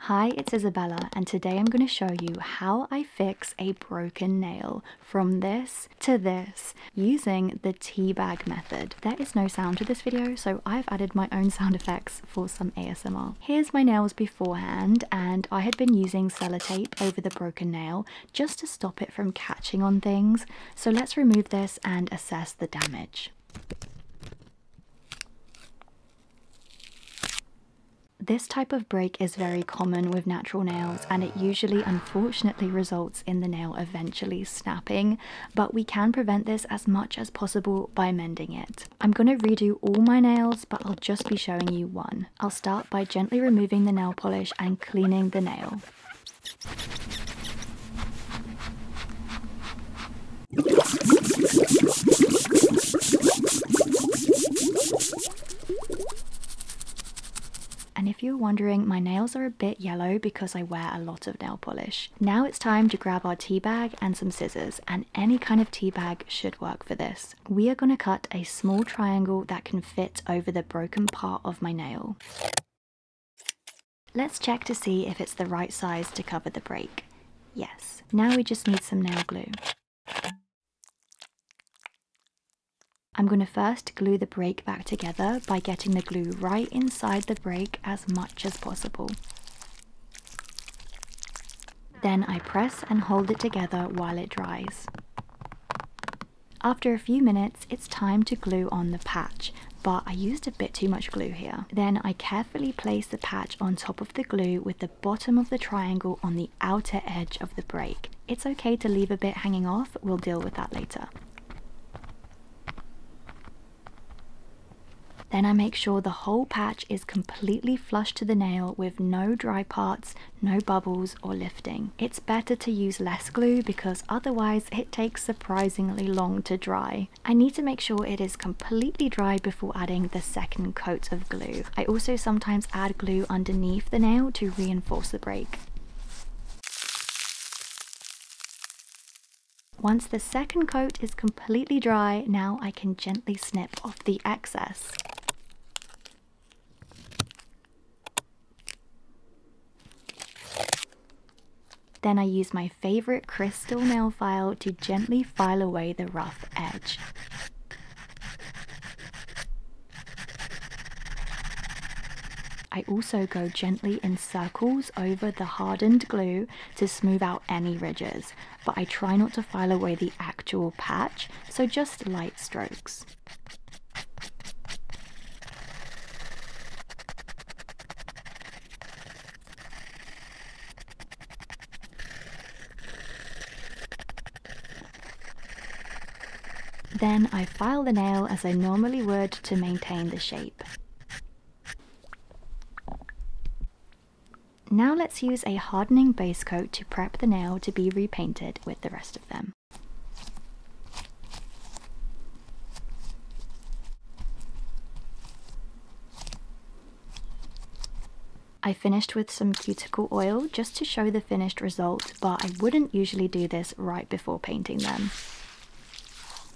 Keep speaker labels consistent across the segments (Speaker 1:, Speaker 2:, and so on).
Speaker 1: Hi, it's Isabella, and today I'm going to show you how I fix a broken nail from this to this using the teabag method. There is no sound to this video, so I've added my own sound effects for some ASMR. Here's my nails beforehand, and I had been using sellotape over the broken nail just to stop it from catching on things. So let's remove this and assess the damage. This type of break is very common with natural nails, and it usually unfortunately results in the nail eventually snapping, but we can prevent this as much as possible by mending it. I'm going to redo all my nails, but I'll just be showing you one. I'll start by gently removing the nail polish and cleaning the nail. And if you're wondering, my nails are a bit yellow because I wear a lot of nail polish. Now it's time to grab our tea bag and some scissors, and any kind of tea bag should work for this. We are going to cut a small triangle that can fit over the broken part of my nail. Let's check to see if it's the right size to cover the break. Yes. Now we just need some nail glue. I'm going to first glue the break back together by getting the glue right inside the break as much as possible. Then I press and hold it together while it dries. After a few minutes, it's time to glue on the patch, but I used a bit too much glue here. Then I carefully place the patch on top of the glue with the bottom of the triangle on the outer edge of the break. It's okay to leave a bit hanging off, we'll deal with that later. Then I make sure the whole patch is completely flush to the nail with no dry parts, no bubbles or lifting. It's better to use less glue because otherwise it takes surprisingly long to dry. I need to make sure it is completely dry before adding the second coat of glue. I also sometimes add glue underneath the nail to reinforce the break. Once the second coat is completely dry, now I can gently snip off the excess. Then I use my favorite crystal nail file to gently file away the rough edge. I also go gently in circles over the hardened glue to smooth out any ridges, but I try not to file away the actual patch, so just light strokes. Then I file the nail as I normally would to maintain the shape. Now let's use a hardening base coat to prep the nail to be repainted with the rest of them. I finished with some cuticle oil just to show the finished result, but I wouldn't usually do this right before painting them.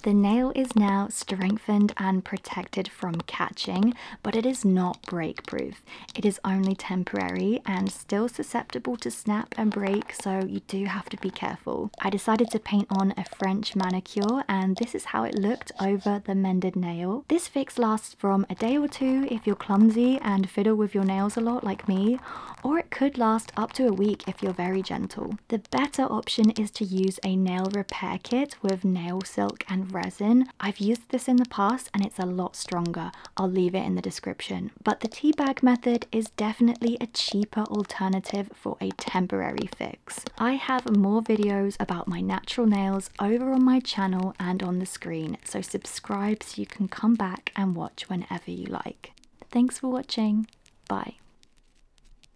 Speaker 1: The nail is now strengthened and protected from catching, but it is not break-proof. It is only temporary and still susceptible to snap and break, so you do have to be careful. I decided to paint on a French manicure, and this is how it looked over the mended nail. This fix lasts from a day or two if you're clumsy and fiddle with your nails a lot like me, or it could last up to a week if you're very gentle. The better option is to use a nail repair kit with nail silk and resin. I've used this in the past and it's a lot stronger. I'll leave it in the description. But the tea bag method is definitely a cheaper alternative for a temporary fix. I have more videos about my natural nails over on my channel and on the screen, so subscribe so you can come back and watch whenever you like. Thanks for watching. Bye.